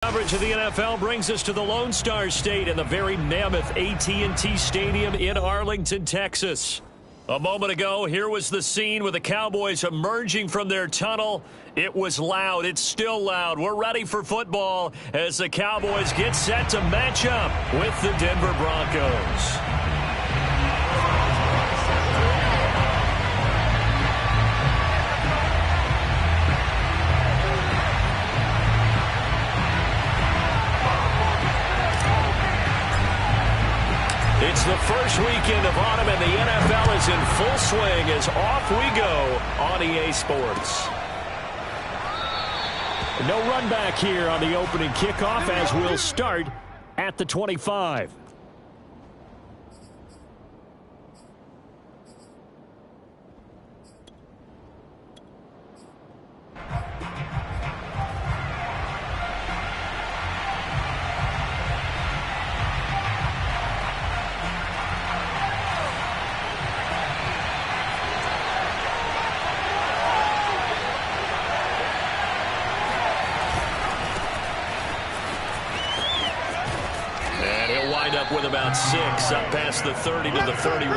Coverage of the NFL brings us to the Lone Star State in the very mammoth AT&T Stadium in Arlington, Texas. A moment ago, here was the scene with the Cowboys emerging from their tunnel. It was loud. It's still loud. We're ready for football as the Cowboys get set to match up with the Denver Broncos. It's the first weekend of autumn, and the NFL is in full swing as off we go on EA Sports. No run back here on the opening kickoff as we'll start at the 25. With about 6 up past the 30 to the 31.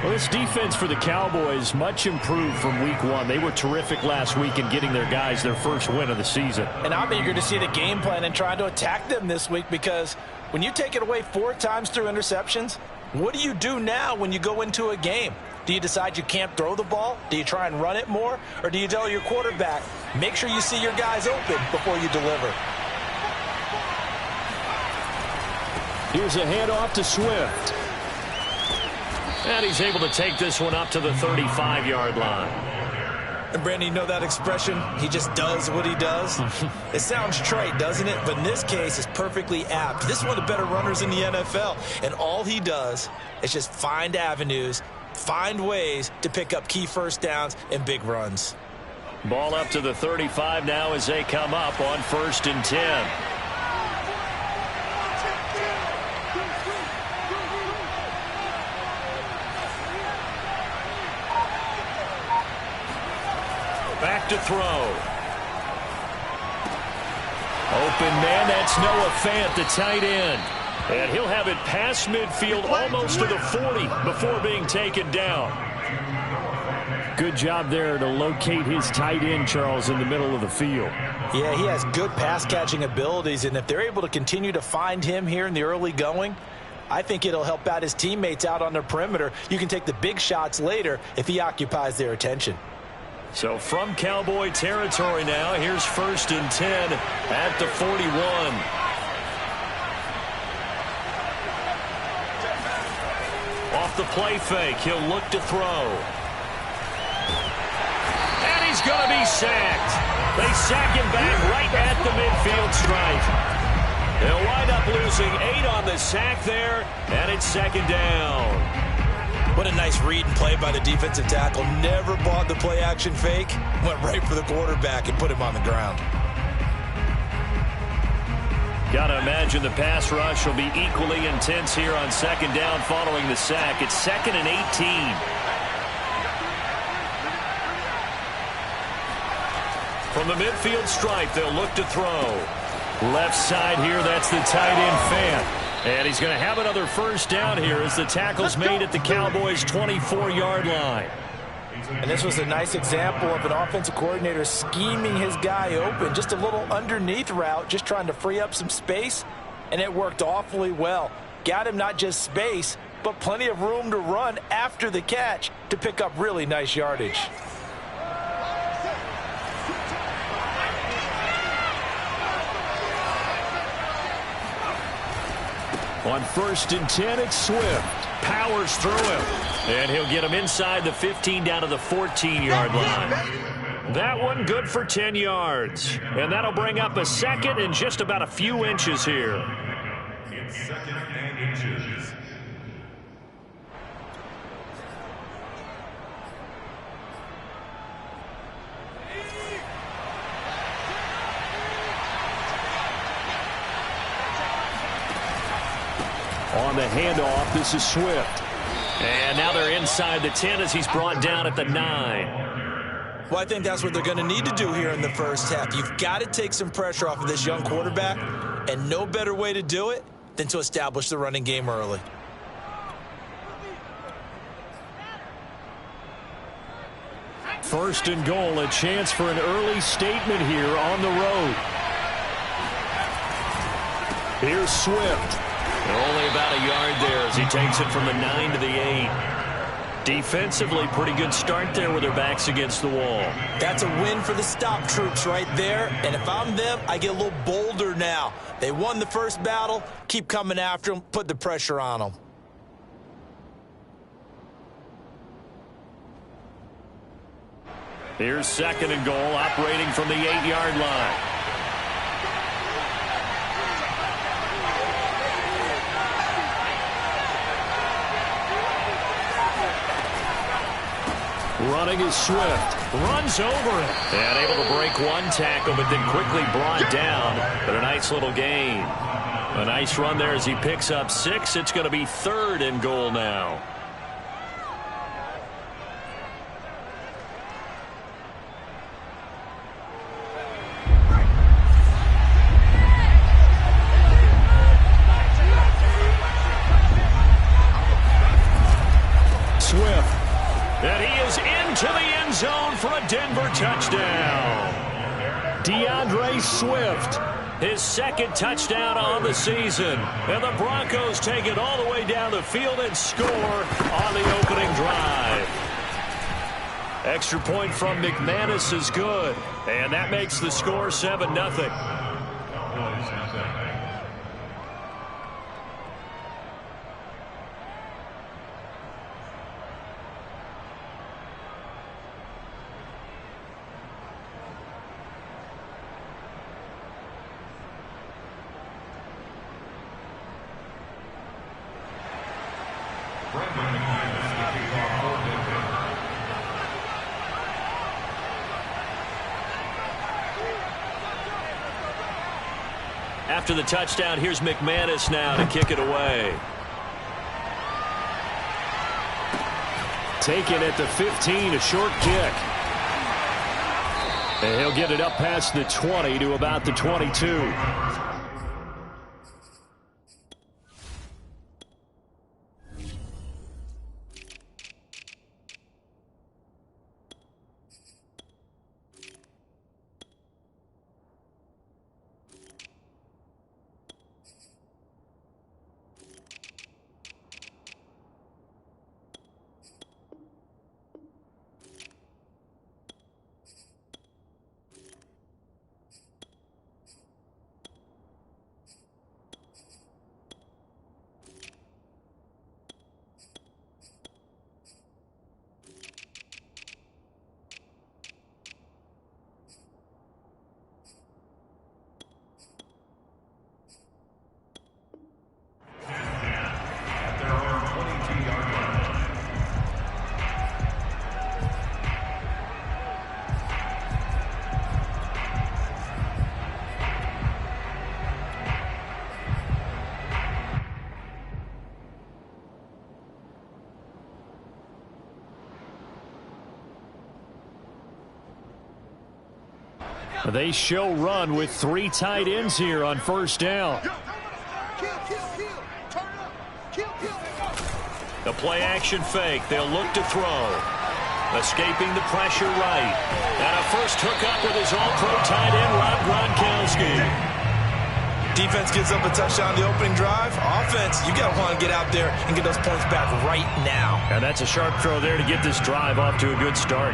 Well, this defense for the Cowboys much improved from week 1. They were terrific last week in getting their guys their first win of the season. And I'm eager to see the game plan and trying to attack them this week, because when you take it away 4 times through interceptions, what do you do now when you go into a game? Do you decide you can't throw the ball? Do you try and run it more? Or do you tell your quarterback, make sure you see your guys open before you deliver? Here's a handoff to Swift. And he's able to take this one up to the 35-yard line. And Brandon, you know that expression, he just does what he does? It sounds trite, doesn't it? But in this case, it's perfectly apt. This is one of the better runners in the NFL. And all he does is just find avenues, find ways to pick up key first downs and big runs. Ball up to the 35 now as they come up on 1st and 10. Back to throw. Open man, that's Noah Fant, the tight end. And he'll have it past midfield almost to the 40 before being taken down. Good job there to locate his tight end, Charles, in the middle of the field. Yeah, he has good pass-catching abilities, and if they're able to continue to find him here in the early going, I think it'll help out his teammates out on the perimeter. You can take the big shots later if he occupies their attention. So from Cowboy territory now, here's 1st and 10 at the 41. Off the play fake, he'll look to throw. And he's going to be sacked. They sack him back right at the midfield stripe. They'll wind up losing 8 on the sack there, and it's 2nd down. What a nice read and play by the defensive tackle. Never bought the play-action fake. Went right for the quarterback and put him on the ground. Got to imagine the pass rush will be equally intense here on 2nd down following the sack. It's 2nd and 18. From the midfield stripe, they'll look to throw. Left side here, that's the tight end Fant. And he's going to have another 1st down here as the tackle's made at the Cowboys' 24-yard line. And this was a nice example of an offensive coordinator scheming his guy open. Just a little underneath route, just trying to free up some space. And it worked awfully well. Got him not just space, but plenty of room to run after the catch to pick up really nice yardage. On 1st and 10, it's Swift. Powers through him. And he'll get him inside the 15 down to the 14-yard line. That one good for 10 yards. And that'll bring up a 2nd and just about a few inches here. It's 2nd and inches. On the handoff, this is Swift. And now they're inside the 10 as he's brought down at the 9. Well, I think that's what they're going to need to do here in the first half. You've got to take some pressure off of this young quarterback, and no better way to do it than to establish the running game early. First and goal, a chance for an early statement here on the road. Here's Swift. Only about a yard there as he takes it from the 9 to the 8. Defensively, pretty good start there with their backs against the wall. That's a win for the stop troops right there. And if I'm them, I get a little bolder now. They won the first battle. Keep coming after them. Put the pressure on them. Here's second and goal, operating from the 8-yard line. Running is Swift. Runs over it. And able to break one tackle, but then quickly brought down. But a nice little gain. A nice run there as he picks up 6. It's going to be third and goal now. Swift. And he is into the end zone for a Denver touchdown. DeAndre Swift, his second touchdown on the season. And the Broncos take it all the way down the field and score on the opening drive. Extra point from McManus is good. And that makes the score 7-0. After the touchdown, here's McManus now to kick it away. Taken at the 15, a short kick. And he'll get it up past the 20 to about the 22. They show run with 3 tight ends here on first down. The play action fake. They'll look to throw. Escaping the pressure right. And a first hookup with his all-pro tight end, Rob Gronkowski. Defense gives up a touchdown on the opening drive. Offense, you got to want to get out there and get those points back right now. And that's a sharp throw there to get this drive off to a good start.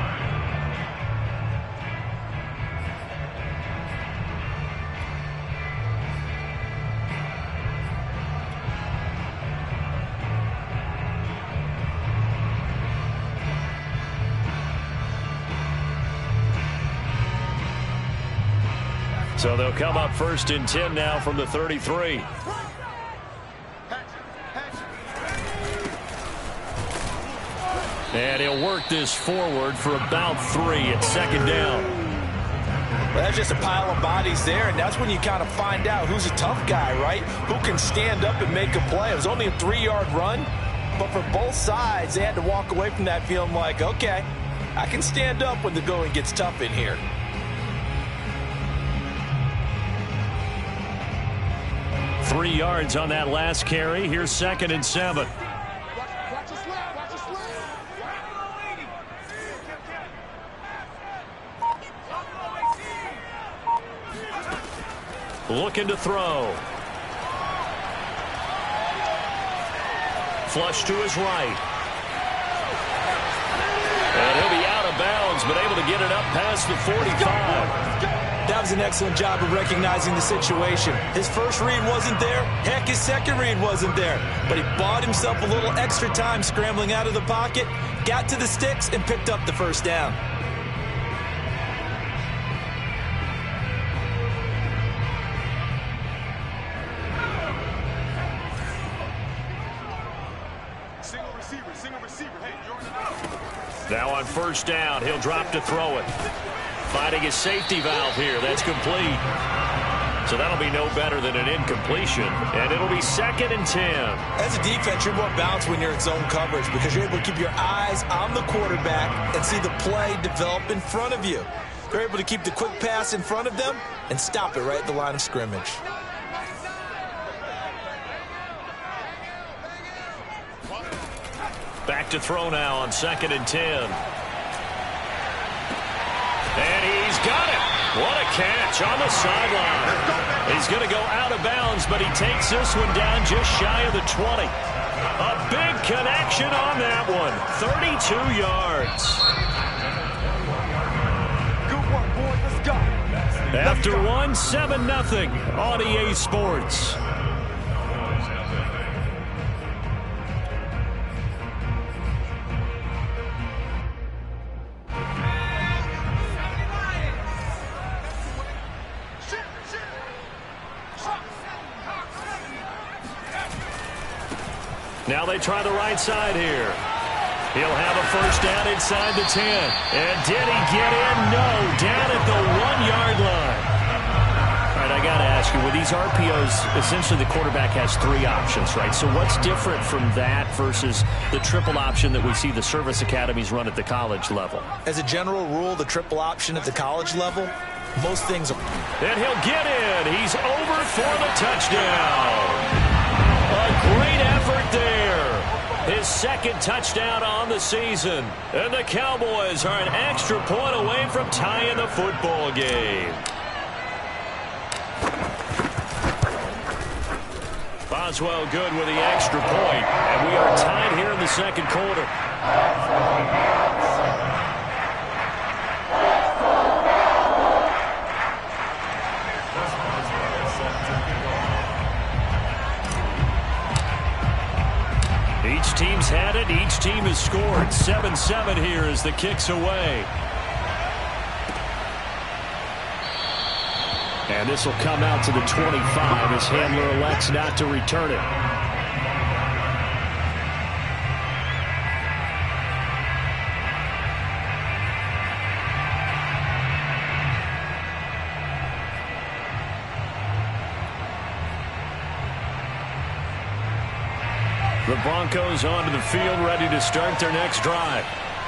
So they'll come up first and 10 now from the 33. And he'll work this forward for about 3 at second down. Well, that's just a pile of bodies there, and that's when you kind of find out who's a tough guy, right? Who can stand up and make a play. It was only a 3-yard run, but for both sides, they had to walk away from that feeling like, okay, I can stand up when the going gets tough in here. Three yards on that last carry. Here's 2nd and 7. Looking to throw. Flush to his right. And he'll be out of bounds, but able to get it up past the 45. That was an excellent job of recognizing the situation. His first read wasn't there. Heck, his second read wasn't there. But he bought himself a little extra time scrambling out of the pocket, got to the sticks, and picked up the first down. Now on first down, he'll drop to throw it. Finding his safety valve here. That's complete. So that'll be no better than an incompletion. And it'll be 2nd and 10. As a defense, you're more balanced when you're in zone coverage because you're able to keep your eyes on the quarterback and see the play develop in front of you. They're able to keep the quick pass in front of them and stop it right at the line of scrimmage. Back to throw now on 2nd and 10. And he's got it. What a catch on the sideline. He's going to go out of bounds, but he takes this one down just shy of the 20. A big connection on that one. 32 yards. Good work, boys. Let's go. After one, 7-0 on EA Sports. Now they try the right side here. He'll have a first down inside the 10. And did he get in? No. Down at the 1-yard line. All right, I got to ask you, with these RPOs, essentially the quarterback has 3 options, right? So what's different from that versus the triple option that we see the service academies run at the college level? As a general rule, the triple option at the college level, most things are... And he'll get in. He's over for the touchdown. A great effort there. His 2nd touchdown on the season. And the Cowboys are an extra point away from tying the football game. Boswell good with the extra point. And we are tied here in the 2nd quarter. Each team's had it. Each team has scored. 7-7 here as the kick's away. And this will come out to the 25 as Handler elects not to return it. The Broncos onto the field, ready to start their next drive.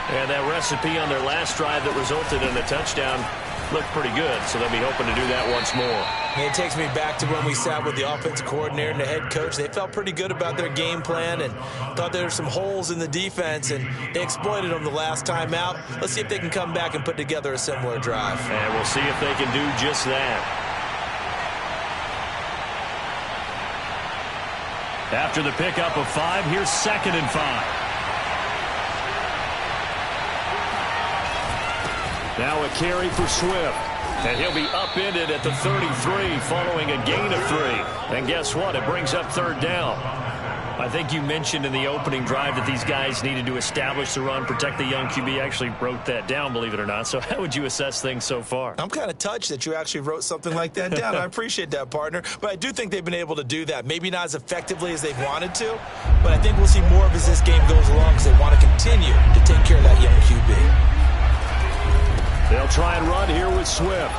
And that recipe on their last drive that resulted in a touchdown looked pretty good, so they'll be hoping to do that once more. It takes me back to when we sat with the offensive coordinator and the head coach. They felt pretty good about their game plan and thought there were some holes in the defense, and they exploited them the last time out. Let's see if they can come back and put together a similar drive. And we'll see if they can do just that. After the pickup of 5, here's 2nd and 5. Now a carry for Swift. And he'll be upended at the 33 following a gain of 3. And guess what? It brings up 3rd down. I think you mentioned in the opening drive that these guys needed to establish the run, protect the young QB. Actually wrote that down, believe it or not. So how would you assess things so far? I'm kind of touched that you actually wrote something like that down. I appreciate that, partner. But I do think they've been able to do that. Maybe not as effectively as they've wanted to, but I think we'll see more of as this game goes along because they want to continue to take care of that young QB. They'll try and run here with Swift.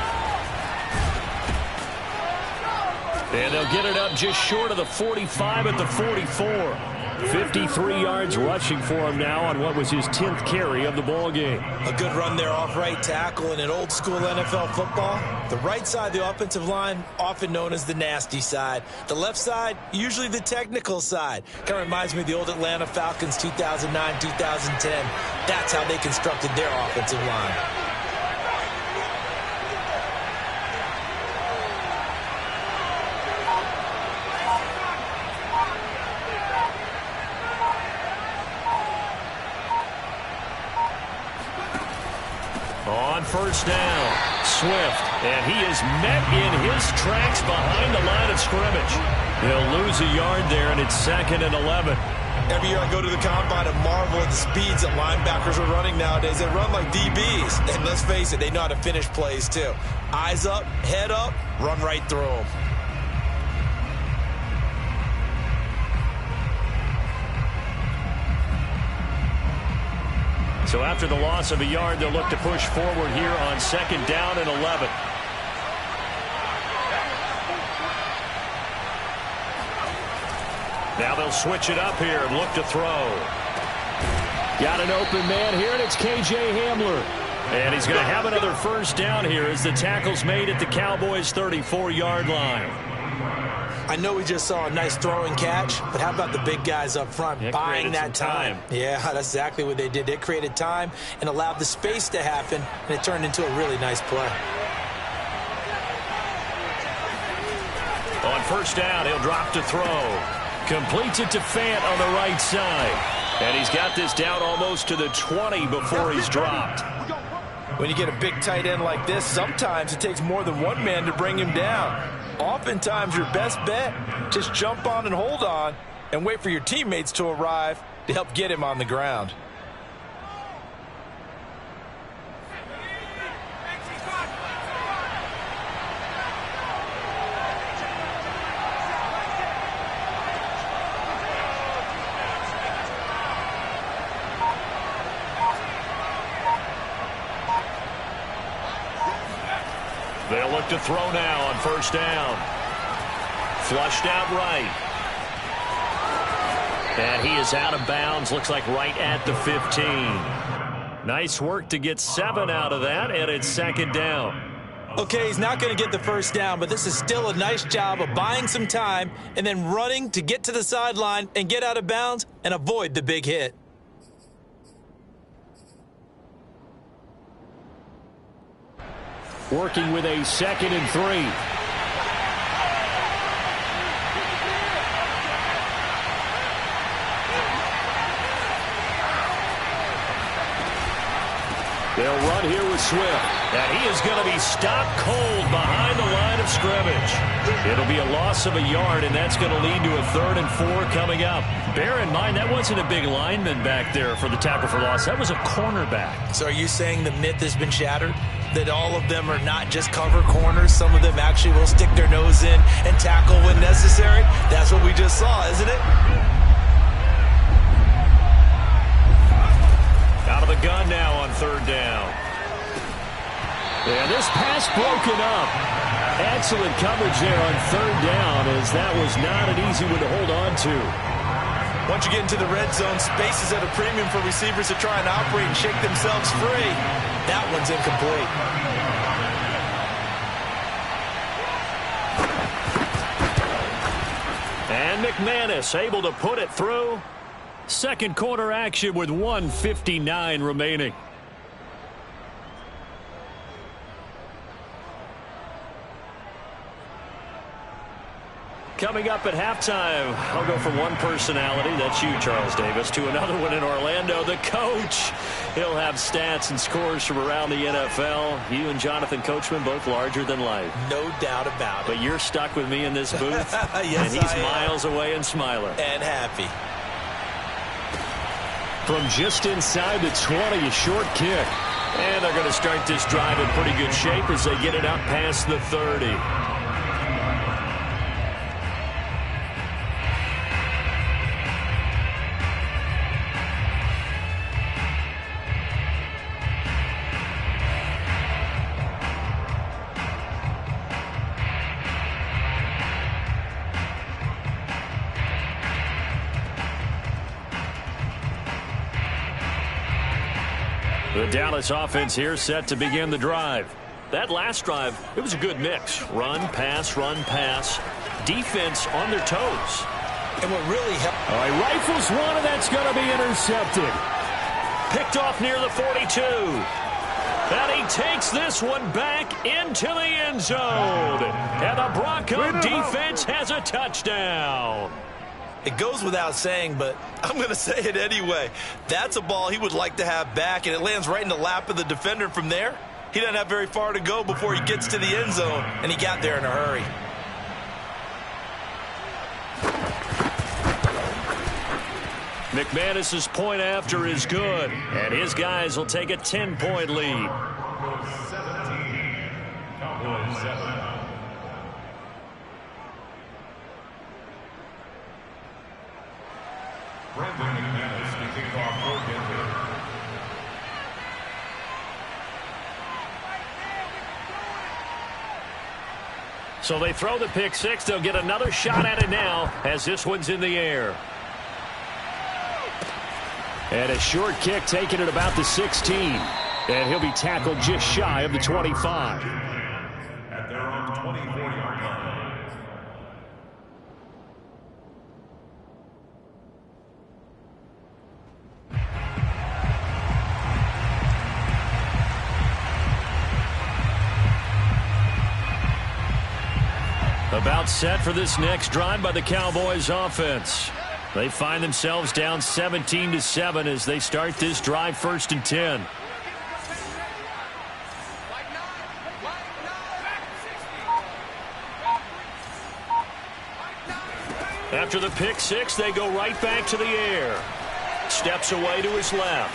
And they'll get it up just short of the 45 at the 44. 53 yards rushing for him now on what was his 10th carry of the ball game. A good run there off right tackle. In an old school NFL football, the right side of the offensive line, often known as the nasty side. The left side, usually the technical side. Kind of reminds me of the old Atlanta Falcons 2009, 2010. That's how they constructed their offensive line. On first down, Swift, and he is met in his tracks behind the line of scrimmage. He'll lose a yard there, and it's 2nd and 11. Every year I go to the combine and marvel at the speeds that linebackers are running nowadays. They run like DBs, and let's face it, they know how to finish plays too. Eyes up, head up, run right through them. So after the loss of a yard, they'll look to push forward here on 2nd down and 11. Now they'll switch it up here and look to throw. Got an open man here, and it's K.J. Hamler. And he's going to have another first down here as the tackle's made at the Cowboys' 34-yard line. I know we just saw a nice throwing catch, but how about the big guys up front buying that time? Yeah, that's exactly what they did. They created time and allowed the space to happen, and it turned into a really nice play. On first down, he'll drop to throw. Completes it to Fant on the right side. And he's got this down almost to the 20 before he's dropped. When you get a big tight end like this, sometimes it takes more than one man to bring him down. Oftentimes, your best bet, just jump on and hold on and wait for your teammates to arrive to help get him on the ground. They'll look to throw now on first down. Flushed out right. And he is out of bounds, looks like right at the 15. Nice work to get 7 out of that, and it's 2nd down. Okay, he's not going to get the first down, but this is still a nice job of buying some time and then running to get to the sideline and get out of bounds and avoid the big hit. Working with a 2nd and 3. They'll run here with Swift, and he is going to be stopped cold behind the line of scrimmage. It'll be a loss of a yard, and that's going to lead to a 3rd and 4 coming up. Bear in mind, that wasn't a big lineman back there for the tackle for loss. That was a cornerback. So are you saying the myth has been shattered? That all of them are not just cover corners? Some of them actually will stick their nose in and tackle when necessary? That's what we just saw, isn't it? Out of the gun now on 3rd down. And this pass broken up. Excellent coverage there on 3rd down, as that was not an easy one to hold on to. Once you get into the red zone, space is at a premium for receivers to try and operate and shake themselves free. That one's incomplete. And McManus able to put it through. Second quarter action with 1:59 remaining. Coming up at halftime, I'll go from one personality, that's you, Charles Davis, to another one in Orlando, the coach. He'll have stats and scores from around the NFL. You and Jonathan Coachman, both larger than life. No doubt about it. But you're stuck with me in this booth, yes, and he's miles away and smiling. And happy. From just inside the 20, a short kick. And they're going to start this drive in pretty good shape as they get it up past the 30. The Dallas offense here set to begin the drive. That last drive, it was a good mix. Run, pass, defense on their toes. And what really helped... All right, rifles one, and that's going to be intercepted. Picked off near the 42. And he takes this one back into the end zone. And the Bronco defense has a touchdown. It goes without saying, but I'm going to say it anyway. That's a ball he would like to have back, and it lands right in the lap of the defender from there. He doesn't have very far to go before he gets to the end zone, and he got there in a hurry. McManus's point after is good, and his guys will take a 10-point lead. Brandon McManus, the kickoff for Denver. So they throw the pick six. They'll get another shot at it now as this one's in the air. And a short kick taken at about the 16. And he'll be tackled just shy of the 25. At their own 24-yard line. About set for this next drive by the Cowboys offense. They find themselves down 17-7 as they start this drive 1st and 10. After the pick six, they go right back to the air. Steps away to his left.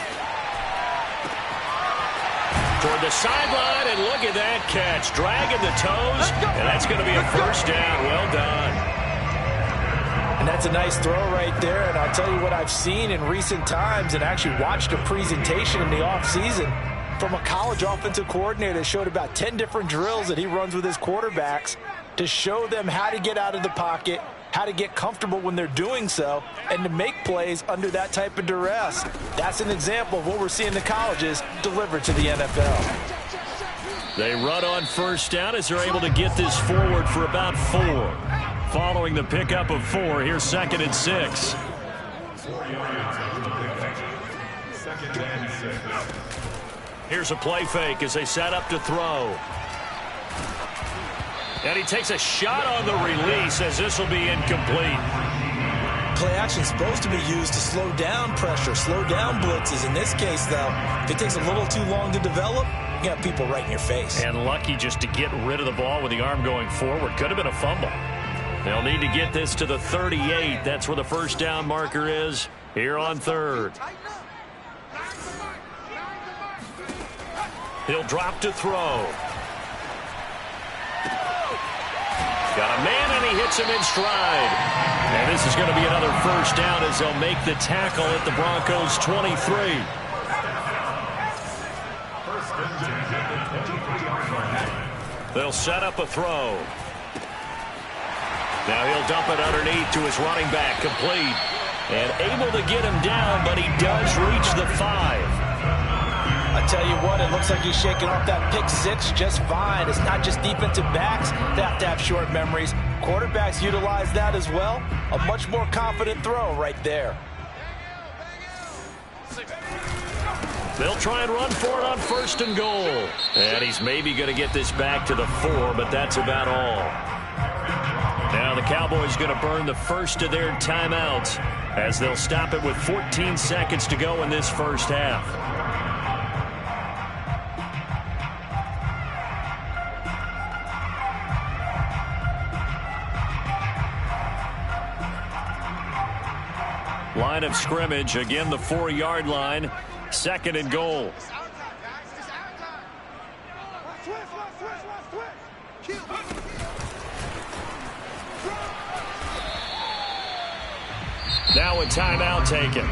Toward the sideline, and look at that catch. Dragging the toes, and that's going to be a first down. Well done. And that's a nice throw right there. And I'll tell you what I've seen in recent times and actually watched a presentation in the offseason from a college offensive coordinator that showed about 10 different drills that he runs with his quarterbacks to show them how to get out of the pocket, how to get comfortable when they're doing so, and to make plays under that type of duress. That's an example of what we're seeing the colleges deliver to the NFL. They run on first down as they're able to get this forward for about 4. Following the pickup of 4, here's 2nd and 6. 4 yards after the pickup. 2nd and 6. Here's a play fake as they set up to throw. And he takes a shot on the release as this will be incomplete. Play action is supposed to be used to slow down pressure, slow down blitzes. In this case, though, if it takes a little too long to develop, you got people right in your face. And lucky just to get rid of the ball with the arm going forward. Could have been a fumble. They'll need to get this to the 38. That's where the first down marker is here on 3rd. He'll drop to throw. Got a man, and he hits him in stride. And this is going to be another first down as they'll make the tackle at the Broncos' 23. They'll set up a throw. Now he'll dump it underneath to his running back, complete. And able to get him down, but he does reach the 5. I tell you what, it looks like he's shaking off that pick six just fine. It's not just defensive backs that have to have short memories. Quarterbacks utilize that as well. A much more confident throw right there. They'll try and run for it on 1st and goal. And he's maybe going to get this back to the 4, but that's about all. Now the Cowboys going to burn the first of their timeouts as they'll stop it with 14 seconds to go in this first half. Line of scrimmage, again the 4-yard line, 2nd and goal. Now a timeout taken.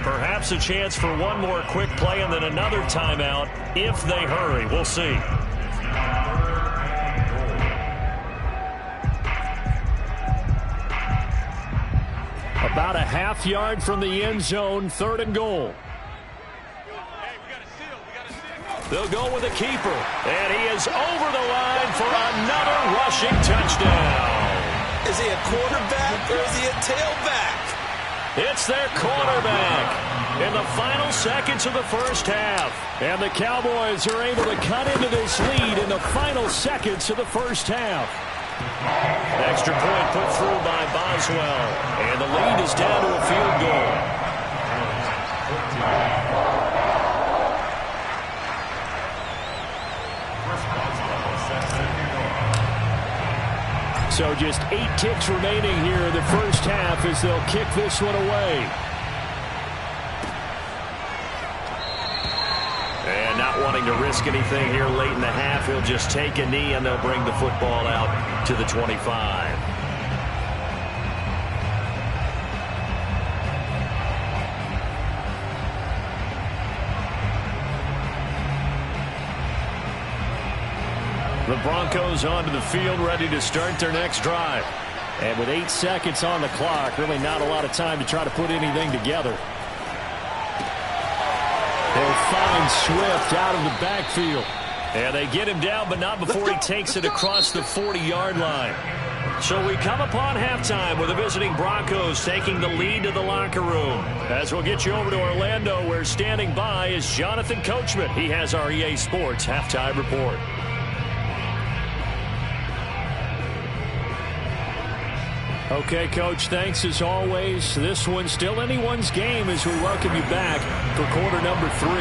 Perhaps a chance for one more quick play and then another timeout if they hurry. We'll see. About a half yard from the end zone, 3rd and goal. Hey, we got to sit They'll go with a keeper. And he is over the line for another rushing touchdown. Is he a quarterback or is he a tailback? It's their quarterback in the final seconds of the first half. And the Cowboys are able to cut into this lead in the final seconds of the first half. Extra point put through by Boswell. And the lead is down to a field goal. So just 8 ticks remaining here in the first half as they'll kick this one away. And not wanting to risk anything here late in the half, he'll just take a knee and they'll bring the football out to the 25. The Broncos onto the field, ready to start their next drive. And with 8 seconds on the clock, really not a lot of time to try to put anything together. They'll find Swift out of the backfield. And they get him down, but not before he takes it across the 40-yard line. So we come upon halftime with the visiting Broncos taking the lead to the locker room. As we'll get you over to Orlando, where standing by is Jonathan Coachman. He has our EA Sports halftime report. Okay, Coach, thanks as always. This one's still anyone's game as we welcome you back for quarter number 3.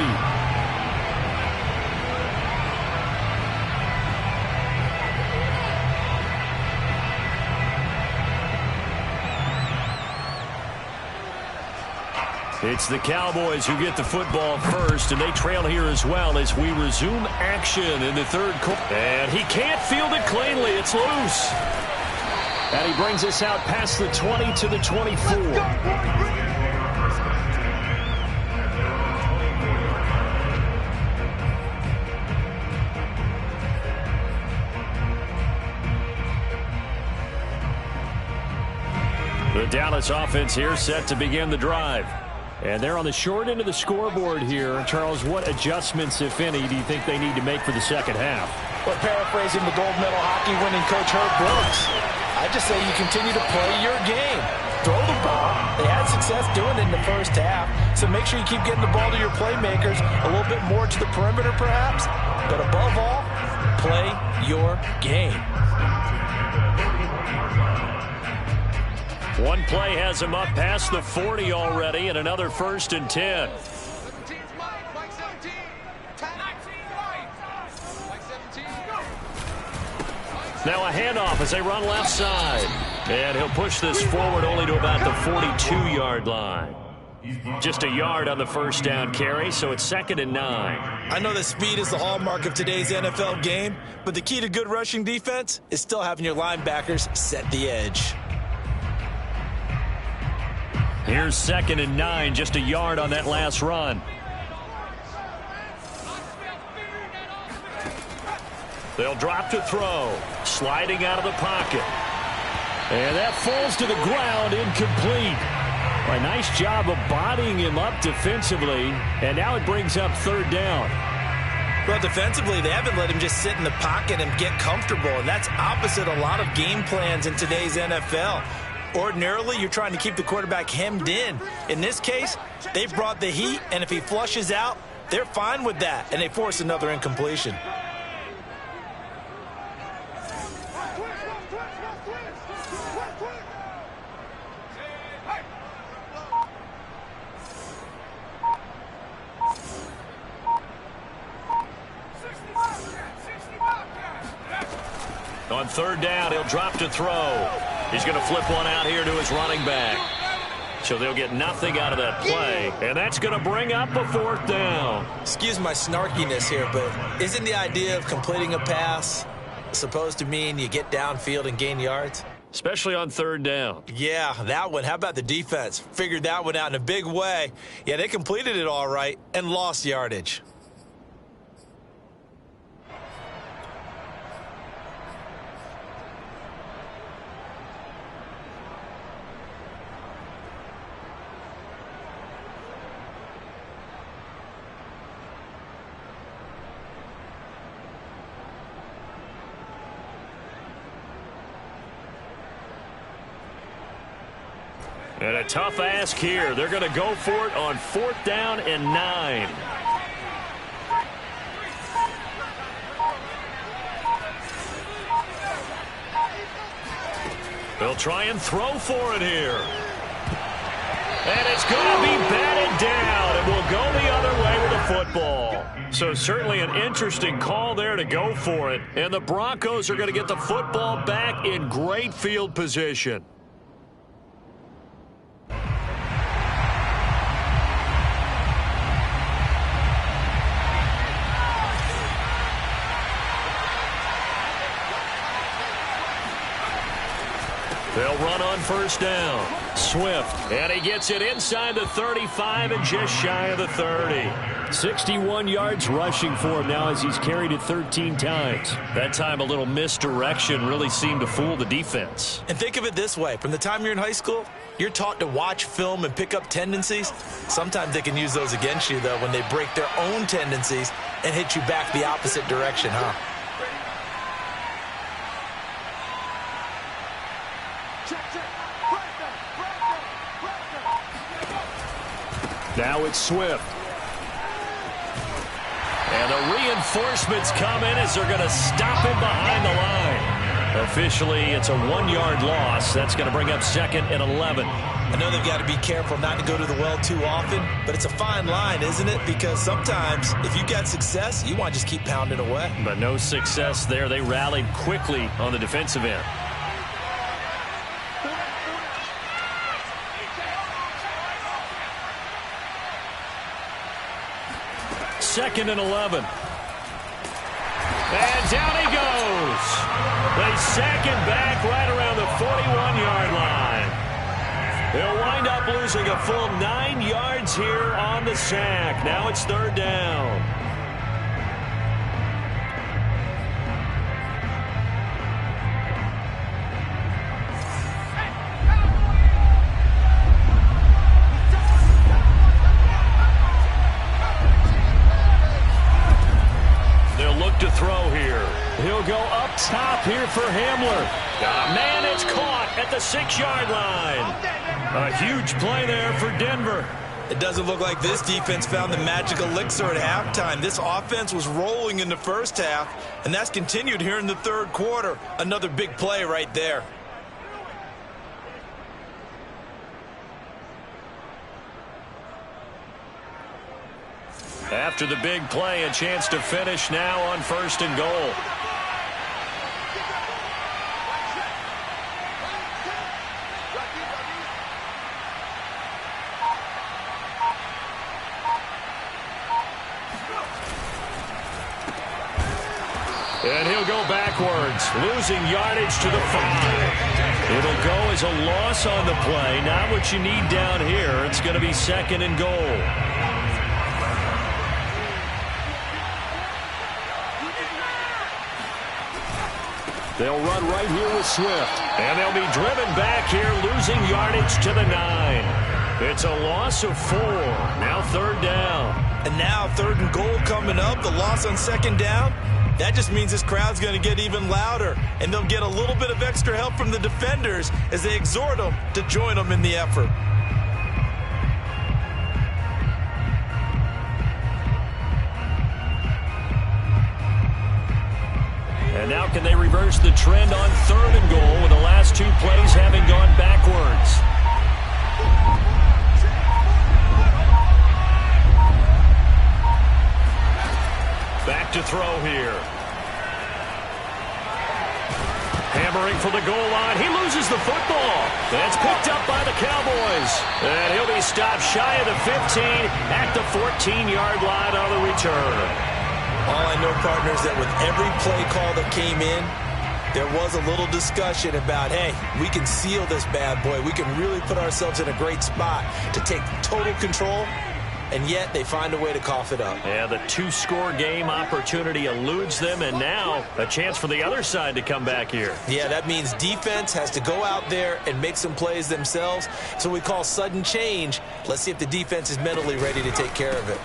It's the Cowboys who get the football first, and they trail here as well as we resume action in the third quarter. And he can't field it cleanly. It's loose. And he brings us out past the 20 to the 24. The Dallas offense here set to begin the drive. And they're on the short end of the scoreboard here. Charles, what adjustments, if any, do you think they need to make for the second half? Well, paraphrasing the gold medal hockey winning coach Herb Brooks, I just say you continue to play your game. Throw the ball. They had success doing it in the first half, so make sure you keep getting the ball to your playmakers, a little bit more to the perimeter perhaps, but above all, play your game. One play has him up past the 40 already, and another 1st and 10. Now a handoff as they run left side. And he'll push this forward only to about the 42-yard line. Just a yard on the first down carry, so it's 2nd and 9. I know that speed is the hallmark of today's NFL game, but the key to good rushing defense is still having your linebackers set the edge. Here's 2nd and 9, just a yard on that last run. They'll drop to throw, sliding out of the pocket. And that falls to the ground, incomplete. A nice job of bodying him up defensively, and now it brings up 3rd down. Well, defensively, they haven't let him just sit in the pocket and get comfortable, and that's opposite a lot of game plans in today's NFL. Ordinarily, you're trying to keep the quarterback hemmed in. In this case, they've brought the heat, and if he flushes out, they're fine with that, and they force another incompletion. On 3rd down, he'll drop to throw. He's going to flip one out here to his running back. So they'll get nothing out of that play. And that's going to bring up a 4th down. Excuse my snarkiness here, but isn't the idea of completing a pass supposed to mean you get downfield and gain yards? Especially on 3rd down. Yeah, that one. How about the defense? Figured that one out in a big way. Yeah, they completed it all right and lost yardage. And a tough ask here. They're going to go for it on 4th down and 9. They'll try and throw for it here. And it's going to be batted down. It will go the other way with the football. So certainly an interesting call there to go for it. And the Broncos are going to get the football back in great field position. They'll run on 1st down. Swift, and he gets it inside the 35 and just shy of the 30. 61 yards rushing for him now as he's carried it 13 times. That time a little misdirection really seemed to fool the defense. And think of it this way. From the time you're in high school, you're taught to watch film and pick up tendencies. Sometimes they can use those against you, though, when they break their own tendencies and hit you back the opposite direction, huh? Now it's Swift. And the reinforcements come in as they're going to stop him behind the line. Officially, it's a 1-yard loss. That's going to bring up 2nd and 11. I know they've got to be careful not to go to the well too often, but it's a fine line, isn't it? Because sometimes if you've got success, you want to just keep pounding away. But no success there. They rallied quickly on the defensive end. Second and 11. And down he goes. They sack him back right around the 41-yard line. They'll wind up losing a full 9 yards here on the sack. Now it's 3rd down. To throw here. He'll go up top here for Hamler. Man, it's caught at the 6-yard line. A huge play there for Denver. It doesn't look like this defense found the magic elixir at halftime. This offense was rolling in the first half, and that's continued here in the 3rd quarter. Another big play right there. After the big play, a chance to finish now on 1st and goal. And he'll go backwards, losing yardage to the 5. It'll go as a loss on the play. Not what you need down here. It's going to be 2nd and goal. They'll run right here with Swift. And they'll be driven back here, losing yardage to the 9. It's a loss of 4. Now 3rd down. And now 3rd and goal coming up. The loss on 2nd down. That just means this crowd's going to get even louder. And they'll get a little bit of extra help from the defenders as they exhort them to join them in the effort. And now can they reverse the trend on 3rd and goal with the last 2 plays having gone backwards? Back to throw here. Hammering for the goal line. He loses the football. That's picked up by the Cowboys. And he'll be stopped shy of the 15 at the 14-yard line on the return. All I know, partners, that with every play call that came in, there was a little discussion about, hey, we can seal this bad boy. We can really put ourselves in a great spot to take total control, and yet they find a way to cough it up. Yeah, the 2-score game opportunity eludes them, and now a chance for the other side to come back here. Yeah, that means defense has to go out there and make some plays themselves. So we call sudden change. Let's see if the defense is mentally ready to take care of it.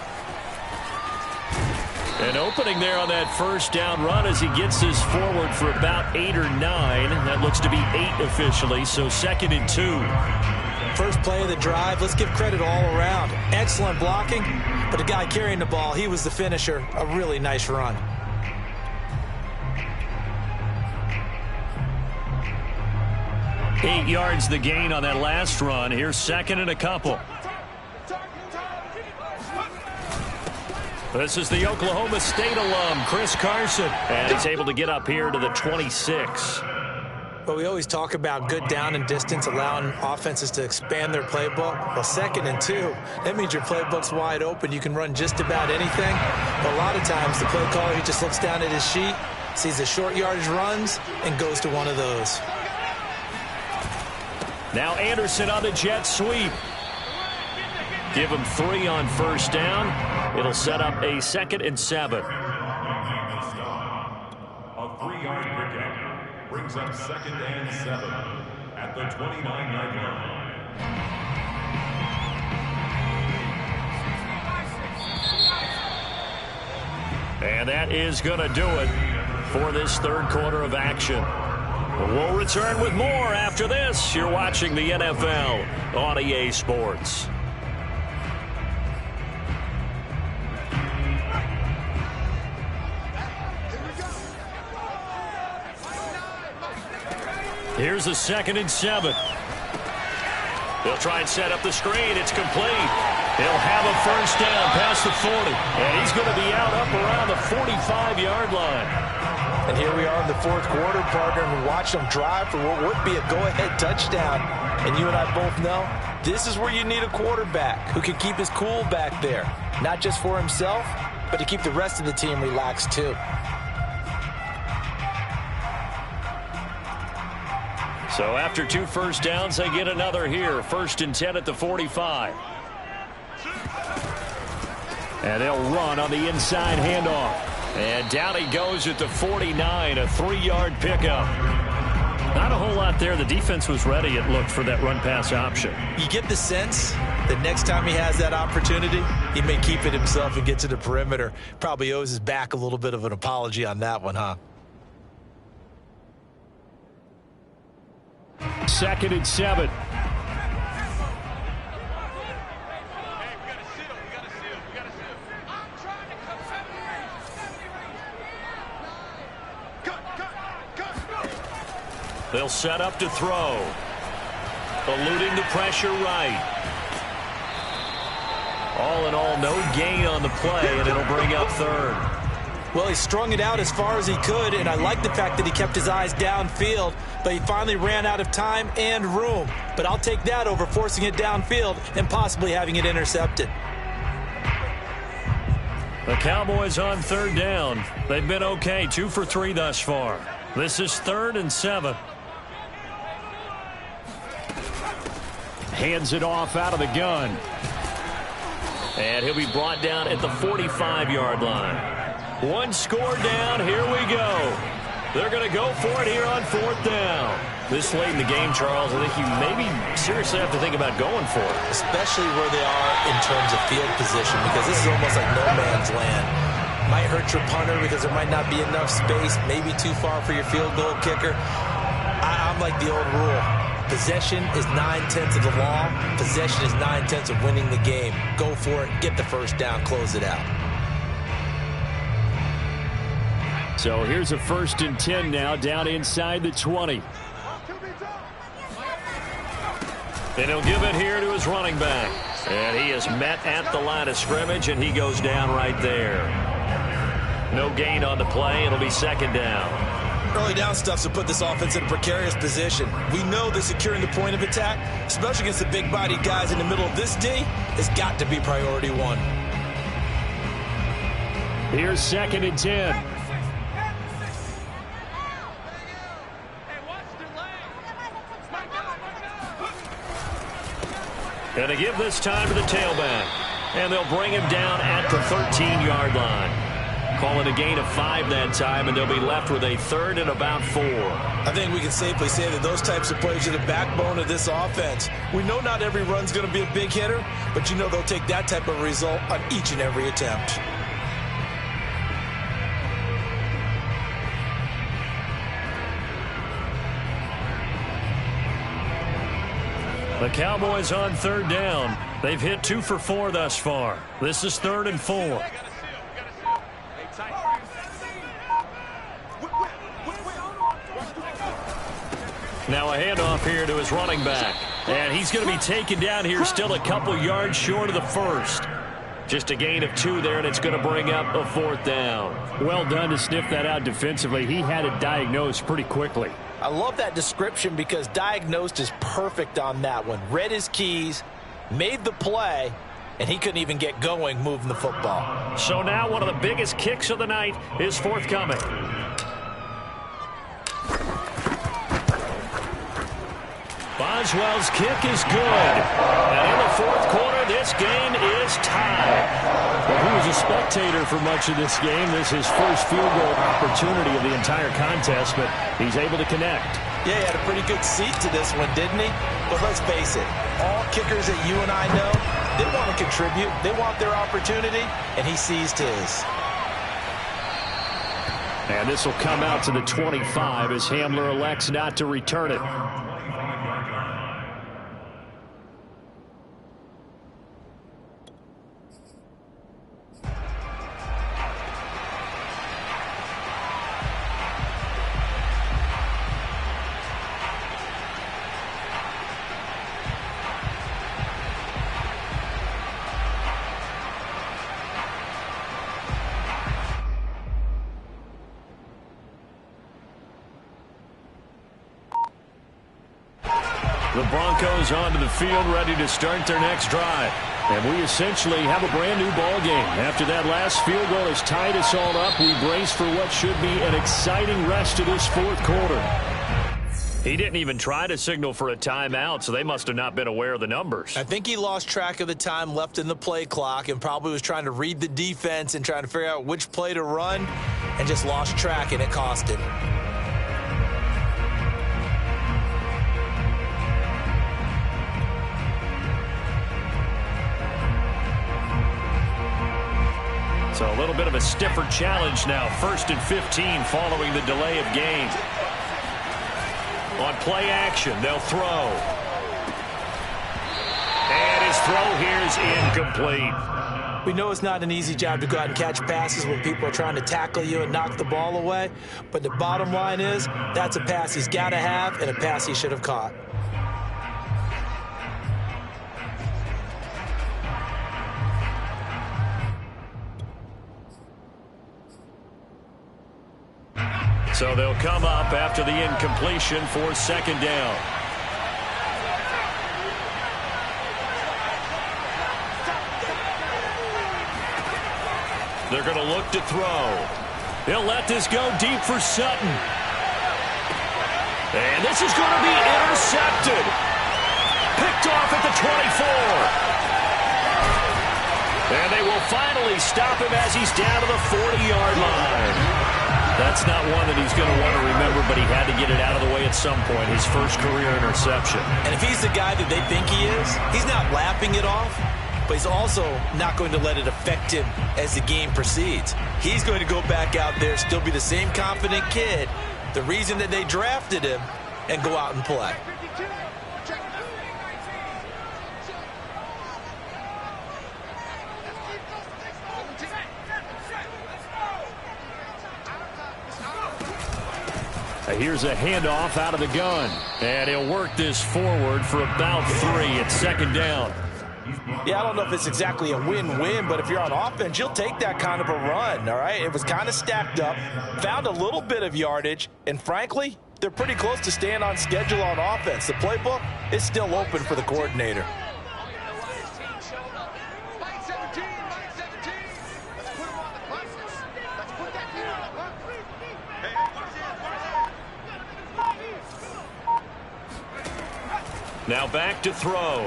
An opening there on that 1st down run as he gets this forward for about 8 or 9. That looks to be 8 officially, so 2nd and 2. First play of the drive, let's give credit all around. Excellent blocking, but the guy carrying the ball, he was the finisher. A really nice run. Eight yards the gain on that last run. Here's second and a couple. This is the Oklahoma State alum, Chris Carson. And he's able to get up here to the 26. But we always talk about good down and distance, allowing offenses to expand their playbook. Well, 2nd and 2, that means your playbook's wide open. You can run just about anything. But a lot of times, the play caller, he just looks down at his sheet, sees the short yardage runs, and goes to one of those. Now Anderson on the jet sweep. Give him 3 on first down. It'll set up a 2nd and 7. A 3-yard pickup brings up 2nd and 7 at the 29-yard line. And that is going to do it for this third quarter of action. We'll return with more after this. You're watching the NFL on EA Sports. Here's a 2nd and 7. They'll try and set up the screen. It's complete. He'll have a first down past the 40. And he's going to be out up around the 45-yard line. And here we are in the fourth quarter, partner, and we watch them drive for what would be a go-ahead touchdown. And you and I both know this is where you need a quarterback who can keep his cool back there. Not just for himself, but to keep the rest of the team relaxed too. So after 2 first downs, they get another here. 1st and 10 at the 45. And they'll run on the inside handoff. And down he goes at the 49, a 3-yard pickup. Not a whole lot there. The defense was ready, it looked, for that run-pass option. You get the sense that next time he has that opportunity, he may keep it himself and get to the perimeter. Probably owes his back a little bit of an apology on that one, huh? 2nd and 7. They'll set up to throw. Eluding the pressure right. All in all, no gain on the play, and it'll bring up 3rd. Well, he strung it out as far as he could, and I like the fact that he kept his eyes downfield, but he finally ran out of time and room. But I'll take that over forcing it downfield and possibly having it intercepted. The Cowboys on 3rd down. They've been okay, 2 for 3 thus far. This is 3rd and 7. Hands it off out of the gun. And he'll be brought down at the 45-yard line. 1 score down. Here we go. They're going to go for it here on 4th down. This late in the game, Charles, I think you maybe seriously have to think about going for it. Especially where they are in terms of field position, because this is almost like no man's land. Might hurt your punter because there might not be enough space, maybe too far for your field goal kicker. I'm like the old rule. Possession is 9/10 of the law. Possession is 9/10 of winning the game. Go for it, get the first down, close it out. So here's a 1st and 10 now, down inside the 20. And he'll give it here to his running back. And he is met at the line of scrimmage, and he goes down right there. No gain on the play. It'll be 2nd down. Early down stuff to put this offense in a precarious position. We know that securing the point of attack, especially against the big-bodied guys in the middle of this D, has got to be priority 1. Here's 2nd and 10. And to give this time to the tailback. And they'll bring him down at the 13-yard line. Call it a gain of 5 that time, and they'll be left with a 3rd and about 4. I think we can safely say that those types of plays are the backbone of this offense. We know not every run's going to be a big hitter, but you know they'll take that type of result on each and every attempt. The Cowboys on third down. They've hit 2 for 4 thus far. This is 3rd and 4. Now a handoff here to his running back. And he's going to be taken down here still a couple yards short of the first. Just a gain of 2 there, and it's going to bring up a 4th down. Well done to sniff that out defensively. He had it diagnosed pretty quickly. I love that description because diagnosed is perfect on that one. Read his keys, made the play, and he couldn't even get going moving the football. So now one of the biggest kicks of the night is forthcoming. Boswell's kick is good. And in the 4th quarter, this game is tied. Well, he was a spectator for much of this game. This is his first field goal opportunity of the entire contest, but he's able to connect. Yeah, he had a pretty good seat to this one, didn't he? But let's face it, all kickers that you and I know, they want to contribute. They want their opportunity, and he seized his. And this will come out to the 25 as Hamler elects not to return it. The Broncos onto the field, ready to start their next drive. And we essentially have a brand new ball game. After that last field goal has tied us all up, we brace for what should be an exciting rest of this 4th quarter. He didn't even try to signal for a timeout, so they must have not been aware of the numbers. I think he lost track of the time left in the play clock and probably was trying to read the defense and trying to figure out which play to run and just lost track, and it cost him. So a little bit of a stiffer challenge now. 1st and 15 following the delay of game. On play action, they'll throw. And his throw here is incomplete. We know it's not an easy job to go out and catch passes when people are trying to tackle you and knock the ball away. But the bottom line is that's a pass he's got to have and a pass he should have caught. So they'll come up after the incompletion for 2nd down. They're going to look to throw. He'll let this go deep for Sutton. And this is going to be intercepted. Picked off at the 24. And they will finally stop him as he's down to the 40-yard line. That's not one that he's going to want to remember, but he had to get it out of the way at some point, his first career interception. And if he's the guy that they think he is, he's not lapping it off, but he's also not going to let it affect him as the game proceeds. He's going to go back out there, still be the same confident kid, the reason that they drafted him, and go out and play. Here's a handoff out of the gun. And he'll work this forward for about 3 at 2nd down. Yeah, I don't know if it's exactly a win-win, but if you're on offense, you'll take that kind of a run, all right? It was kind of stacked up, found a little bit of yardage, and frankly, they're pretty close to staying on schedule on offense. The playbook is still open for the coordinator. Now back to throw.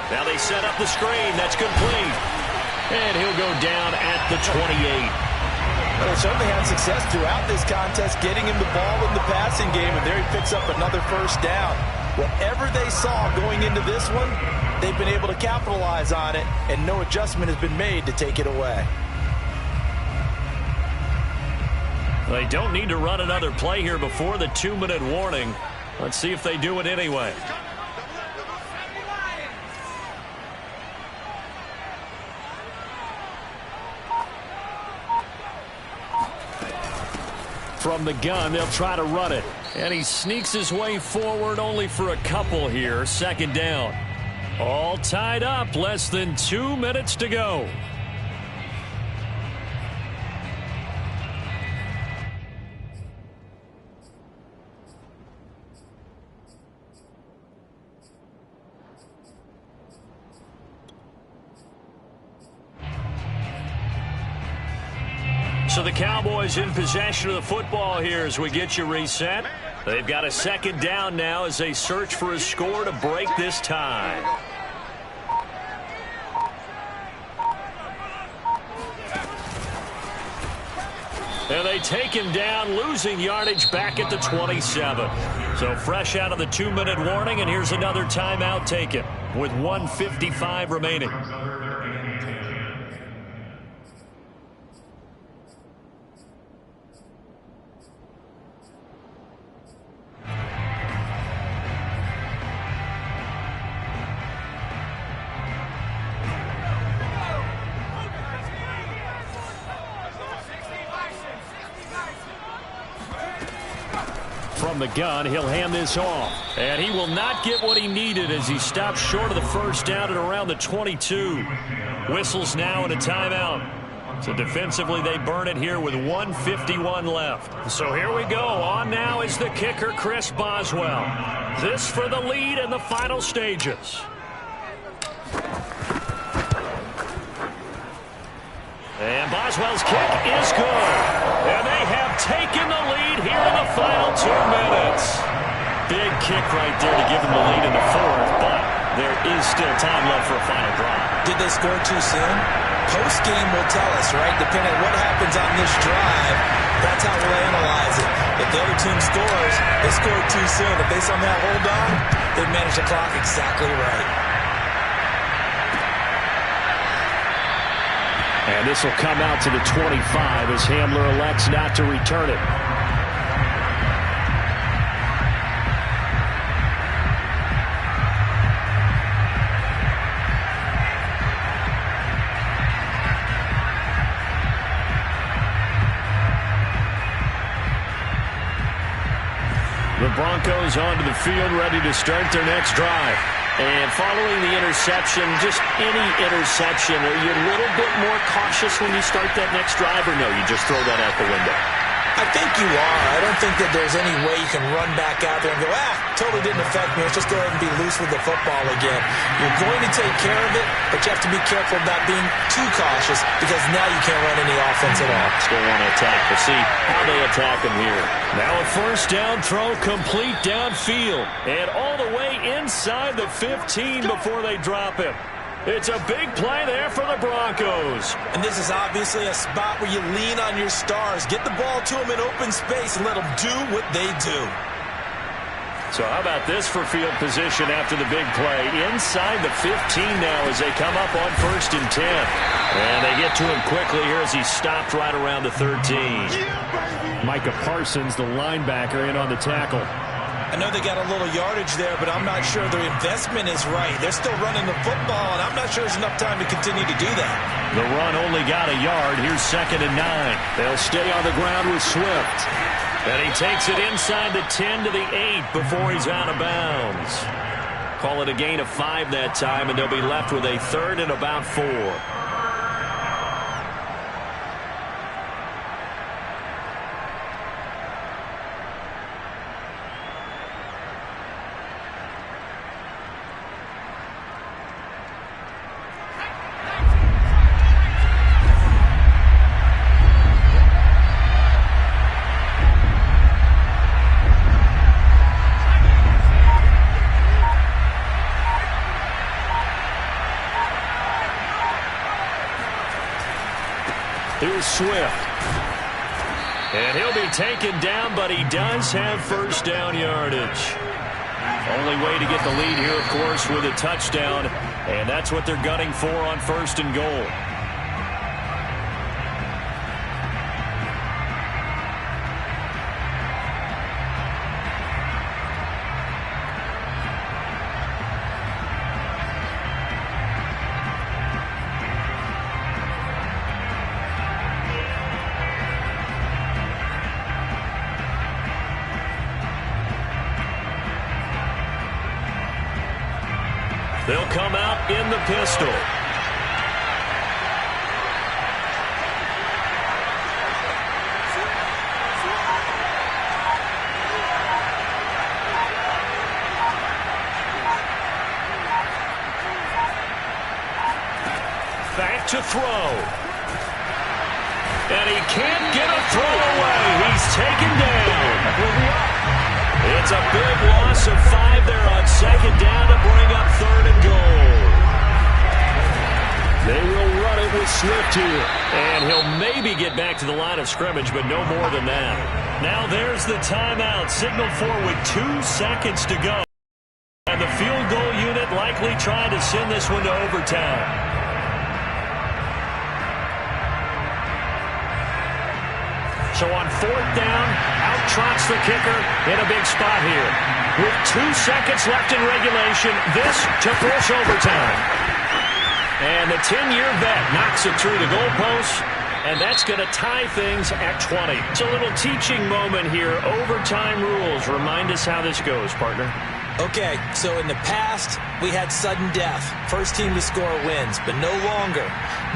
Now they set up the screen. That's complete. And he'll go down at the 28. Well, they certainly had success throughout this contest, getting him the ball in the passing game, and there he picks up another 1st down. Whatever they saw going into this one, they've been able to capitalize on it, and no adjustment has been made to take it away. They don't need to run another play here before the 2-minute warning. Let's see if they do it anyway. From the gun, they'll try to run it. And he sneaks his way forward only for a couple here. Second down. All tied up. Less than 2 minutes to go. So the Cowboys in possession of the football here as we get you reset. They've got a second down now as they search for a score to break this tie. And they take him down, losing yardage back at the 27. So fresh out of the 2-minute warning, and here's another timeout taken with 1:55 remaining. From the gun, he'll hand this off. And he will not get what he needed as he stops short of the first down at around the 22. Whistles now in a timeout. So defensively, they burn it here with 1:51 left. So here we go. On now is the kicker, Chris Boswell. This for the lead in the final stages. And Boswell's kick is good. And they have taken the lead here in the final 2 minutes. Big kick right there to give them the lead in the fourth, but there is still time left for a final drive. Did they score too soon? Post-game will tell us, right? Depending on what happens on this drive, that's how we'll analyze it. If the other team scores, they scored too soon. If they somehow hold on, they've managed the clock exactly right. And this will come out to the 25 as Hamler elects not to return it. The Broncos onto the field, ready to start their next drive. And following the interception, just any interception, are you a little bit more cautious when you start that next drive, or no, you just throw that out the window? I think you are. I don't think that there's any way you can run back out there and go, totally didn't affect me. Let's just go ahead and be loose with the football again. You're going to take care of it, but you have to be careful about being too cautious because now you can't run any offense at all. Still want to attack. We'll see how they attack him here. Now a first down throw complete downfield and all the way inside the 15 before they drop him. It's a big play there for the Broncos. And this is obviously a spot where you lean on your stars. Get the ball to them in open space and let them do what they do. So how about this for field position after the big play? Inside the 15 now as they come up on 1st and 10. And they get to him quickly here as he stopped right around the 13. Micah Parsons, the linebacker, in on the tackle. I know they got a little yardage there, but I'm not sure their investment is right. They're still running the football, and I'm not sure there's enough time to continue to do that. The run only got a yard. Here's 2nd and 9. They'll stay on the ground with Swift. And he takes it inside the 10 to the 8 before he's out of bounds. Call it a gain of 5 that time, and they'll be left with a 3rd and about 4. Here's Swift. And he'll be taken down, but he does have first down yardage. Only way to get the lead here, of course, with a touchdown. And that's what they're gunning for on 1st and goal. They'll come out in the pistol. Back to throw. And he can't get a throw away. He's taken down. It's a big loss of 5 there on second down to bring up 3rd and goal. They will run it with Swift here. And he'll maybe get back to the line of scrimmage, but no more than that. Now there's the timeout. Signaled for with 2 seconds to go. And the field goal unit likely trying to send this one to overtime. So on 4th down, out trots the kicker in a big spot here. With 2 seconds left in regulation, this to force overtime. And the 10-year vet knocks it through the goalpost, and that's going to tie things at 20. It's a little teaching moment here. Overtime rules. Remind us how this goes, partner. Okay, so in the past, we had sudden death. First team to score wins, but no longer.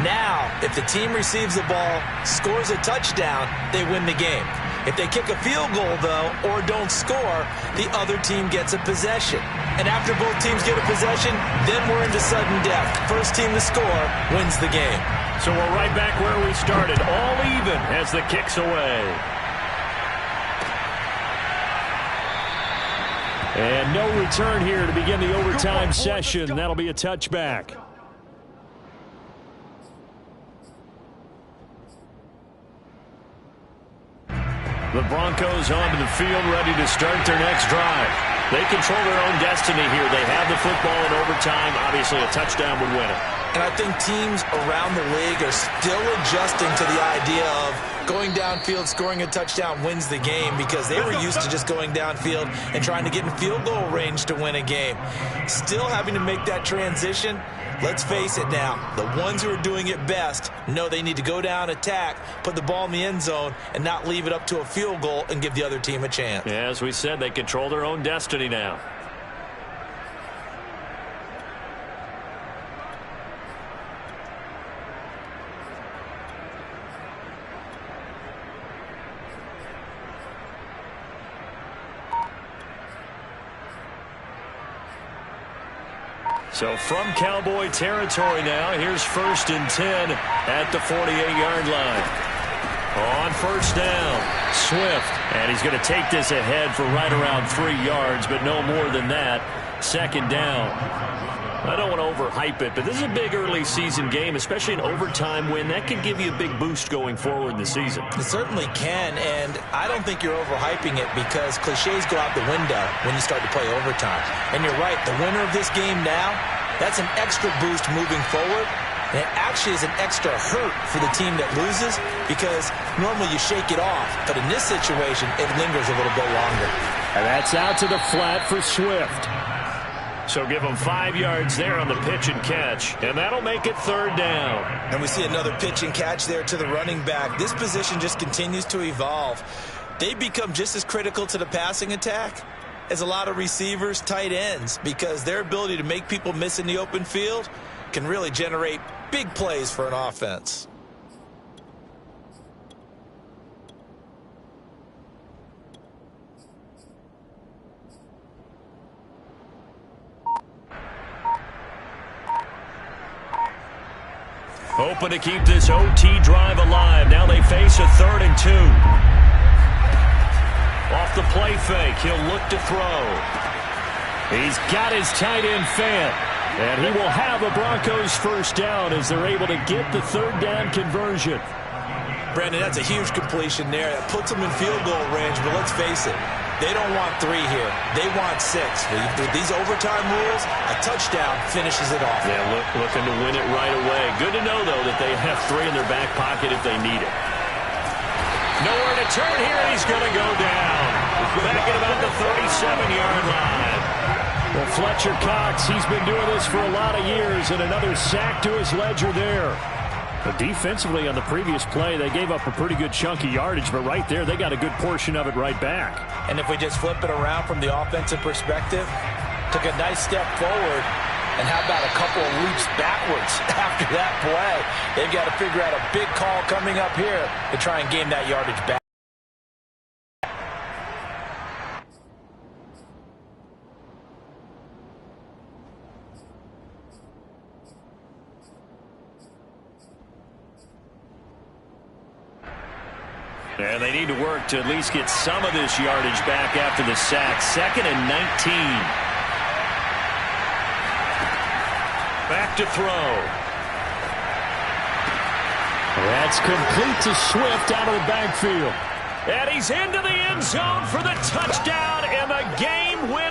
Now, if the team receives the ball, scores a touchdown, they win the game. If they kick a field goal, though, or don't score, the other team gets a possession. And after both teams get a possession, then we're into sudden death. First team to score wins the game. So we're right back where we started, all even as the kick's away. And no return here to begin the overtime session. That'll be a touchback. The Broncos onto the field, ready to start their next drive. They control their own destiny here. They have the football in overtime. Obviously, a touchdown would win it. And I think teams around the league are still adjusting to the idea of going downfield, scoring a touchdown wins the game, because they were used to just going downfield and trying to get in field goal range to win a game. Still having to make that transition. Let's face it now, the ones who are doing it best know they need to go down, attack, put the ball in the end zone, and not leave it up to a field goal and give the other team a chance. Yeah, as we said, they control their own destiny now. So from Cowboy territory now, here's 1st and 10 at the 48-yard line. On 1st down, Swift, and he's going to take this ahead for right around 3 yards, but no more than that. 2nd down. I don't want to overhype it, but this is a big early season game, especially an overtime win. That could give you a big boost going forward in the season. It certainly can, and I don't think you're overhyping it, because cliches go out the window when you start to play overtime. And you're right, the winner of this game now, that's an extra boost moving forward. And it actually is an extra hurt for the team that loses, because normally you shake it off. But in this situation, it lingers a little bit longer. And that's out to the flat for Swift. So give them 5 yards there on the pitch and catch. And that'll make it 3rd down. And we see another pitch and catch there to the running back. This position just continues to evolve. They become just as critical to the passing attack as a lot of receivers, tight ends, because their ability to make people miss in the open field can really generate big plays for an offense. Hoping to keep this OT drive alive. Now they face a 3rd and 2. Off the play fake, he'll look to throw. He's got his tight end Fant. And he will have the Broncos 1st down as they're able to get the 3rd down conversion. Brandon, that's a huge completion there. That puts them in field goal range, but let's face it, they don't want 3 here. They want 6. With these overtime rules, a touchdown finishes it off. Yeah, looking to win it right away. Good to know, though, that they have 3 in their back pocket if they need it. Nowhere to turn here. He's going to go down. Back at about the 37-yard line. Well, Fletcher Cox, he's been doing this for a lot of years, and another sack to his ledger there. But defensively on the previous play, they gave up a pretty good chunk of yardage, but right there, they got a good portion of it right back. And if we just flip it around from the offensive perspective, took a nice step forward, And how about a couple of leaps backwards after that play? They've got to figure out a big call coming up here to try and gain that yardage back. And they need to work to at least get some of this yardage back after the sack. 2nd and 19. Back to throw. That's complete to Swift out of the backfield. And he's into the end zone for the touchdown and the game winner.